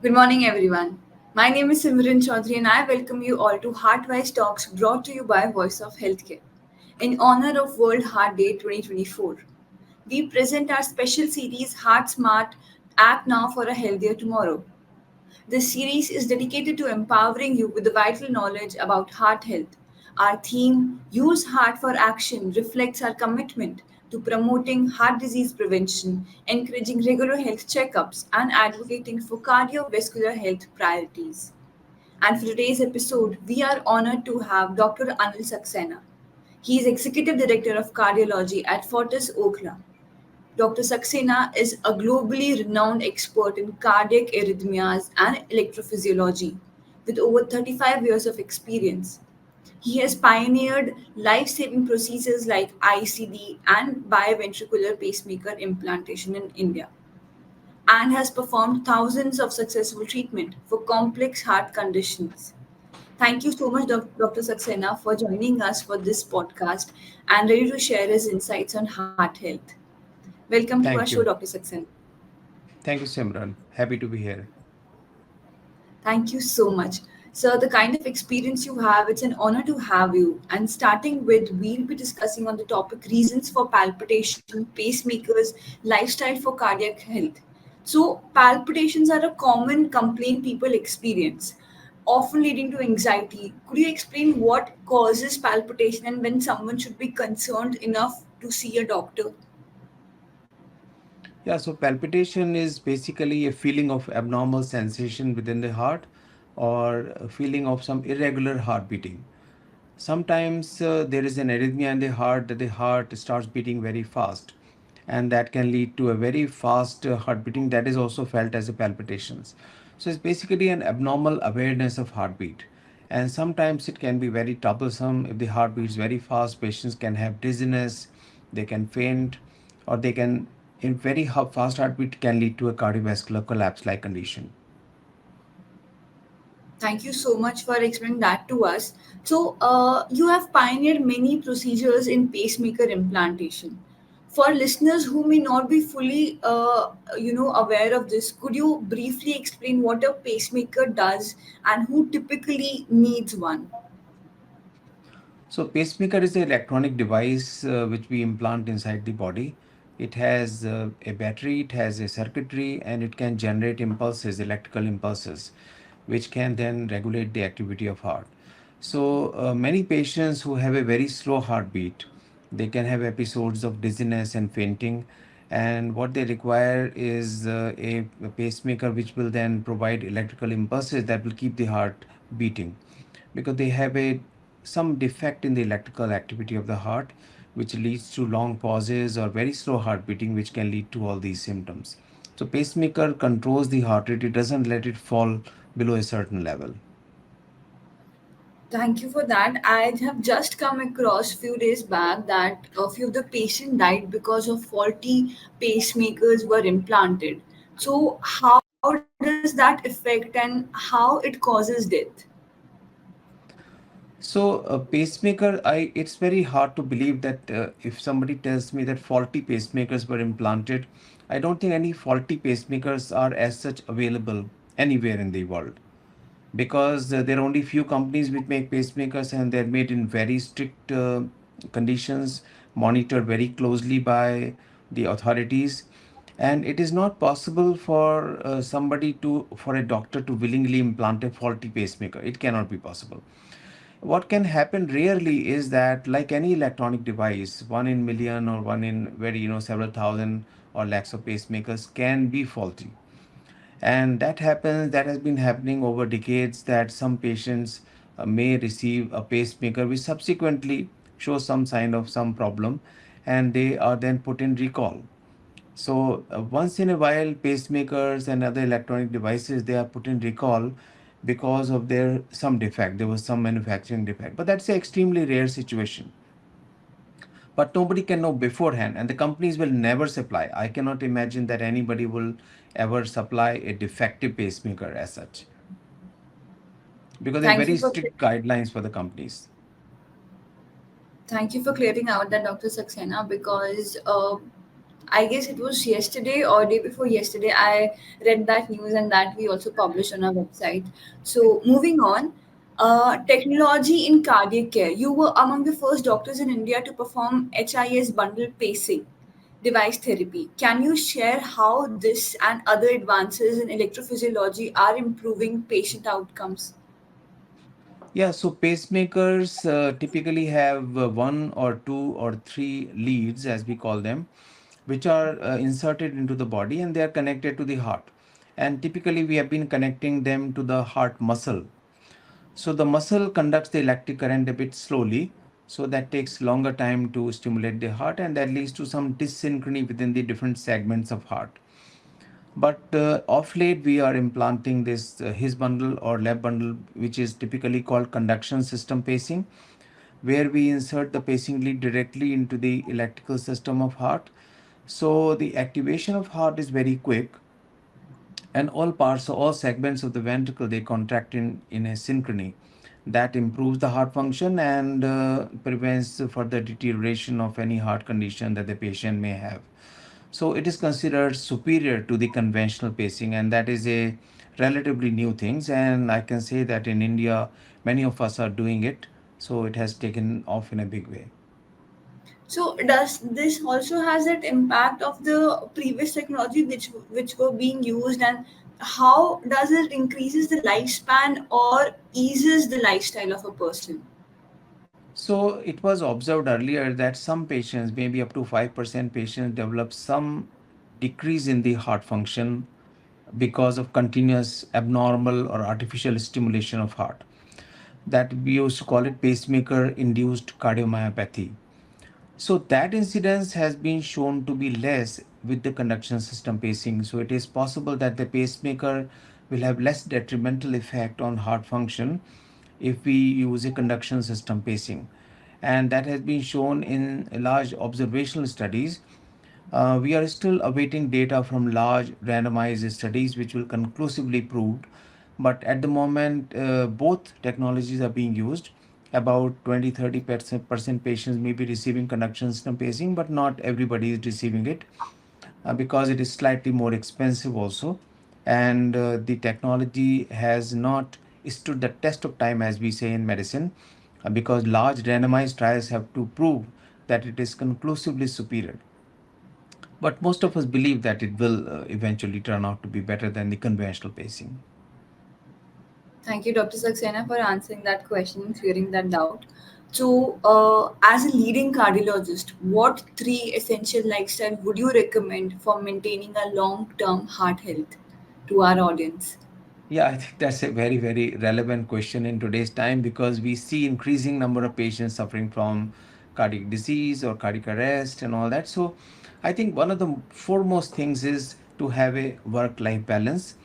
Good morning, everyone. My name is Simran Chaudhary, and I welcome you all to HeartWise Talks brought to you by Voice of Healthcare. In honor of World Heart Day 2024, we present our special series Heart Smart Act Now for a Healthier Tomorrow. This series is dedicated to empowering you with the vital knowledge about heart health. Our theme, Use Heart for Action, reflects our commitment to promoting heart disease prevention, encouraging regular health checkups, and advocating for cardiovascular health priorities. And for today's episode, we are honored to have Dr. Anil Saxena. He is Executive Director of Cardiology at Fortis Okhla. Dr. Saxena is a globally renowned expert in cardiac arrhythmias and electrophysiology with over 35 years of experience. He has pioneered life saving procedures like ICD and biventricular pacemaker implantation in India and has performed thousands of successful treatment for complex heart conditions. Thank you so much, Dr. Saxena, for joining us for this podcast and ready to share his insights on heart health. Welcome to our show, Thank Dr. you. Saxena. Thank you, Simran. Happy to be here. Thank you so much. So, the kind of experience you have, it's an honor to have you. And starting with, we'll be discussing on the topic reasons for palpitation, pacemakers, lifestyle for cardiac health. So, palpitations are a common complaint people experience, often leading to anxiety. Could you explain what causes palpitation and when someone should be concerned enough to see a doctor? Yeah, so palpitation is basically a feeling of abnormal sensation within the heart or a feeling of some irregular heart beating. Sometimes there is an arrhythmia in the heart that the heart starts beating very fast, and that can lead to a very fast heart beating that is also felt as a palpitations. So it's basically an abnormal awareness of heartbeat. And sometimes it can be very troublesome. If the heart beats very fast, patients can have dizziness, they can faint, or they can, in very fast heartbeat, can lead to a cardiovascular collapse like condition. Thank you so much for explaining that to us. So, you have pioneered many procedures in pacemaker implantation. For listeners who may not be fully, aware of this, could you briefly explain what a pacemaker does and who typically needs one? So pacemaker is an electronic device which we implant inside the body. It has a battery, it has a circuitry, and it can generate impulses, electrical impulses, which can then regulate the activity of heart. So many patients who have a very slow heartbeat, they can have episodes of dizziness and fainting. And what they require is a pacemaker which will then provide electrical impulses that will keep the heart beating, because they have a some defect in the electrical activity of the heart, which leads to long pauses or very slow heart beating, which can lead to all these symptoms. So pacemaker controls the heart rate, it doesn't let it fall below a certain level. Thank you for that. I have just come across few days back that a few of the patient died because of faulty pacemakers were implanted. So how does that affect and how it causes death? So a pacemaker, it's very hard to believe that if somebody tells me that faulty pacemakers were implanted, I don't think any faulty pacemakers are as such available anywhere in the world, because there are only few companies which make pacemakers, and they're made in very strict conditions, monitored very closely by the authorities. And it is not possible for for a doctor to willingly implant a faulty pacemaker. It cannot be possible. What can happen rarely is that, like any electronic device, one in million or one in very, several thousand or lakhs of pacemakers can be faulty. And that has been happening over decades, that some patients may receive a pacemaker which subsequently shows some sign of some problem, and they are then put in recall. So once in a while, pacemakers and other electronic devices, they are put in recall because of their some defect. There was some manufacturing defect, but that's an extremely rare situation. But nobody can know beforehand, and the companies will never supply. I cannot imagine that anybody will ever supply a defective pacemaker as such, because there are Thank you very for strict guidelines for the companies. thank you for clearing out that, Dr. Saxena, because I guess it was yesterday or day before yesterday. I read that news and that we also published on our website. So moving on, technology in cardiac care. You were among the first doctors in India to perform HIS bundle pacing device therapy. Can you share how this and other advances in electrophysiology are improving patient outcomes? Yeah, so pacemakers typically have one or two or three leads, as we call them, which are inserted into the body and they are connected to the heart. And typically, we have been connecting them to the heart muscle. So the muscle conducts the electric current a bit slowly. So that takes longer time to stimulate the heart, and that leads to some dyssynchrony within the different segments of heart. But of late, we are implanting this his bundle or lab bundle, which is typically called conduction system pacing, where we insert the pacing lead directly into the electrical system of heart. So the activation of heart is very quick, and all parts, so all segments of the ventricle, they contract in a synchrony. That improves the heart function and prevents further deterioration of any heart condition that the patient may have. So it is considered superior to the conventional pacing, and that is a relatively new thing. And I can say that in India, many of us are doing it. So it has taken off in a big way. So does this also has that impact of the previous technology which were being used, and how does it increases the lifespan or eases the lifestyle of a person? So it was observed earlier that some patients, maybe up to 5% patients, develop some decrease in the heart function because of continuous abnormal or artificial stimulation of heart. That we used to call it pacemaker induced cardiomyopathy. So that incidence has been shown to be less with the conduction system pacing. So it is possible that the pacemaker will have less detrimental effect on heart function if we use a conduction system pacing. And that has been shown in large observational studies. We are still awaiting data from large randomized studies which will conclusively prove. But at the moment, both technologies are being used. About 20-30% patients may be receiving conduction system pacing, but not everybody is receiving it because it is slightly more expensive also. And the technology has not stood the test of time, as we say in medicine, because large randomized trials have to prove that it is conclusively superior. But most of us believe that it will eventually turn out to be better than the conventional pacing. Thank you, Dr. Saxena, for answering that question and clearing that doubt. So, as a leading cardiologist, what three essential lifestyle would you recommend for maintaining a long-term heart health to our audience? Yeah, I think that's a very, very relevant question in today's time because we see increasing number of patients suffering from cardiac disease or cardiac arrest and all that. So I think one of the foremost things is to have a work-life balance.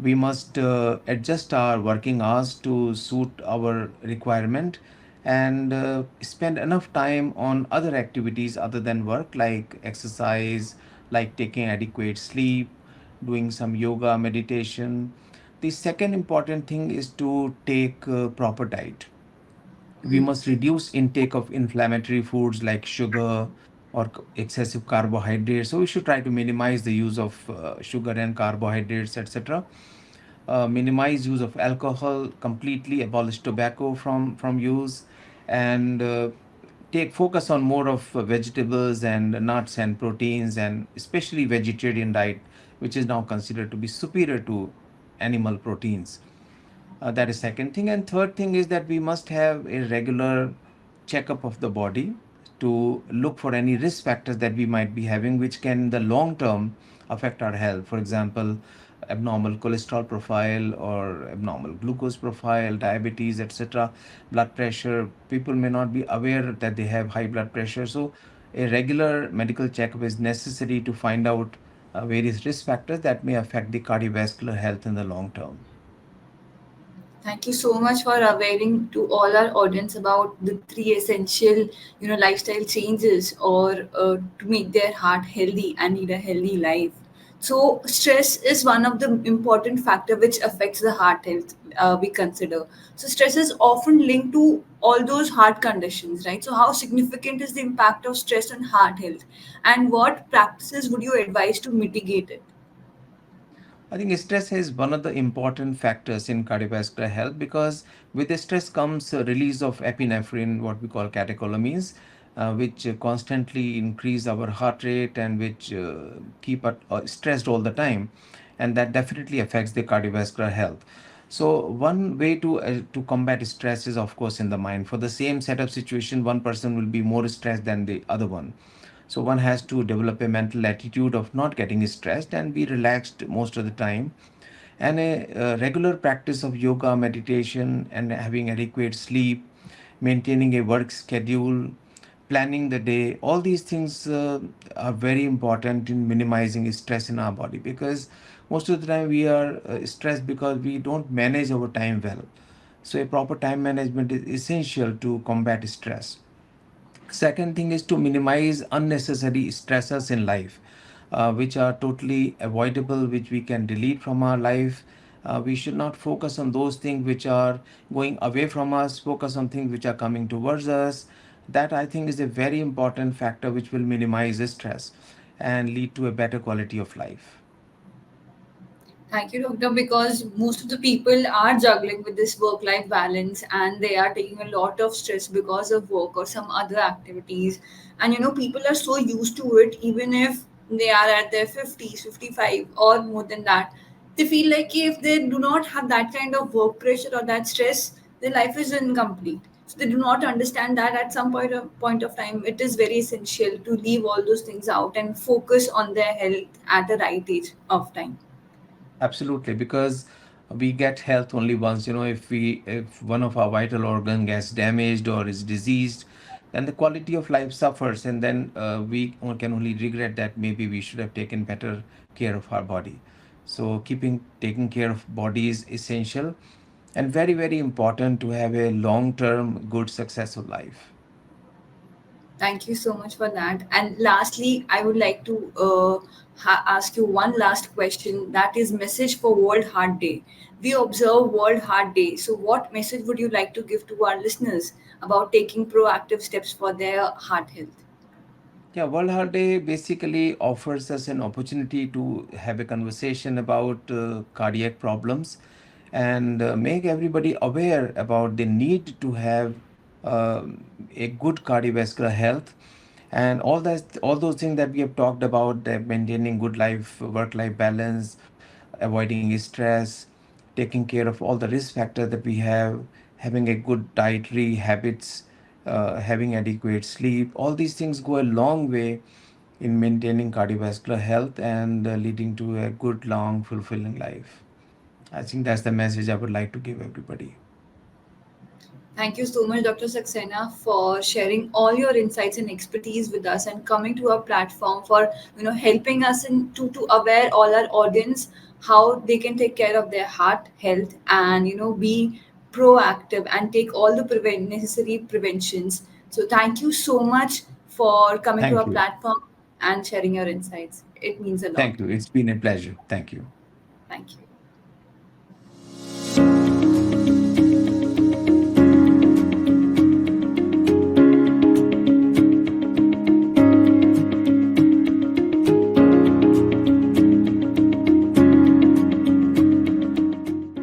We must adjust our working hours to suit our requirement and spend enough time on other activities other than work, like exercise, like taking adequate sleep, doing some yoga, meditation. The second important thing is to take proper diet. We must reduce intake of inflammatory foods like sugar or excessive carbohydrates. So we should try to minimize the use of sugar and carbohydrates, etc. Minimize use of alcohol completely, abolish tobacco from use, and take focus on more of vegetables and nuts and proteins, and especially vegetarian diet, which is now considered to be superior to animal proteins. That is second thing. And third thing is that we must have a regular checkup of the body to look for any risk factors that we might be having, which can in the long term affect our health. For example, abnormal cholesterol profile or abnormal glucose profile, diabetes, etc., blood pressure. People may not be aware that they have high blood pressure. So a regular medical checkup is necessary to find out various risk factors that may affect the cardiovascular health in the long term. Thank you so much for availing to all our audience about the three essential, lifestyle changes or to make their heart healthy and lead a healthy life. So stress is one of the important factor which affects the heart health, we consider. So stress is often linked to all those heart conditions, right? So how significant is the impact of stress on heart health, and what practices would you advise to mitigate it? I think stress is one of the important factors in cardiovascular health because with the stress comes a release of epinephrine, what we call catecholamines, which constantly increase our heart rate and which keep us stressed all the time, and that definitely affects the cardiovascular health. So one way to combat stress is of course in the mind. For the same set of situation, one person will be more stressed than the other one. So one has to develop a mental attitude of not getting stressed and be relaxed most of the time. And a regular practice of yoga, meditation, and having adequate sleep, maintaining a work schedule, planning the day, all these things are very important in minimizing stress in our body because most of the time we are stressed because we don't manage our time well. So a proper time management is essential to combat stress. Second thing is to minimize unnecessary stressors in life, which are totally avoidable, which we can delete from our life. We should not focus on those things which are going away from us, focus on things which are coming towards us. That I think is a very important factor which will minimize stress and lead to a better quality of life. Thank you, doctor, because most of the people are juggling with this work life balance and they are taking a lot of stress because of work or some other activities. And people are so used to it, even if they are at their 50s, 55, or more than that. They feel like if they do not have that kind of work pressure or that stress, their life is incomplete. So they do not understand that at some point of time, it is very essential to leave all those things out and focus on their health at the right age of time. Absolutely, because we get health only once. If one of our vital organ gets damaged or is diseased, then the quality of life suffers, and then we can only regret that maybe we should have taken better care of our body. So keeping taking care of body is essential and very very important to have a long term good successful life. Thank you so much for that. And lastly, I would like to ask you one last question. That is message for World Heart Day. We observe World Heart Day. So, what message would you like to give to our listeners about taking proactive steps for their heart health? Yeah, World Heart Day basically offers us an opportunity to have a conversation about cardiac problems and make everybody aware about the need to have a good cardiovascular health and all those things that we have talked about, maintaining good life work life balance, avoiding stress, taking care of all the risk factors that we have, having a good dietary habits, having adequate sleep. All these things go a long way in maintaining cardiovascular health and leading to a good, long, fulfilling life. I think that's the message I would like to give everybody. Thank you so much, Dr. Saxena, for sharing all your insights and expertise with us and coming to our platform for helping us to aware all our audience how they can take care of their heart health and be proactive and take all the necessary preventions. So thank you so much for coming to Thank our you. platform and sharing your insights. It means a lot. Thank you. It's been a pleasure. Thank you. Thank you.